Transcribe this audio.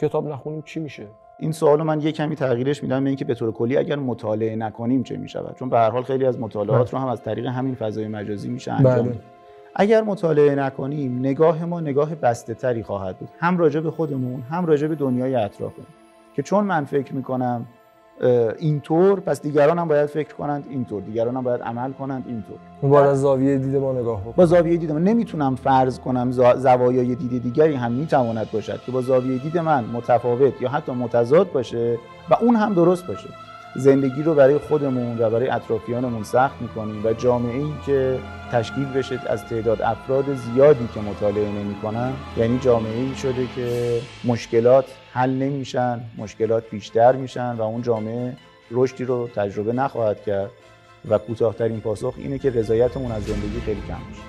کتاب نخونیم چی میشه؟ این سوالو من یه کمی تغییرش میدم به اینکه به طور کلی اگر مطالعه نکنیم چه میشود، چون به هر حال خیلی از مطالعات رو هم از طریق همین فضای مجازی میشه انجام داد. اگر مطالعه نکنیم نگاه ما نگاه بسته تری خواهد بود، هم راجع به خودمون هم راجع به دنیای اطرافمون، که چون من فکر میکنم اینطور پس دیگران هم باید فکر کنند اینطور، دیگران هم باید عمل کنند اینطور. باید از زاویه دید ما نگاه بکنم. با زاویه دید من نمیتونم فرض کنم زوایای دید دیگری هم میتواند باشد که با زاویه دید من متفاوت یا حتی متضاد باشه و اون هم درست باشه. زندگی رو برای خودمون و برای اطرافیانمون سخت میکنیم و جامعه‌ای که تشکیل بشه از تعداد افراد زیادی که مطالعه نمی‌کنن، یعنی جامعه‌ای شده که مشکلات حل نمیشن، مشکلات بیشتر میشن و اون جامعه رشدی رو تجربه نخواهد کرد و کوتاه‌ترین پاسخ اینه که رضایتمون از زندگی خیلی کم میشه.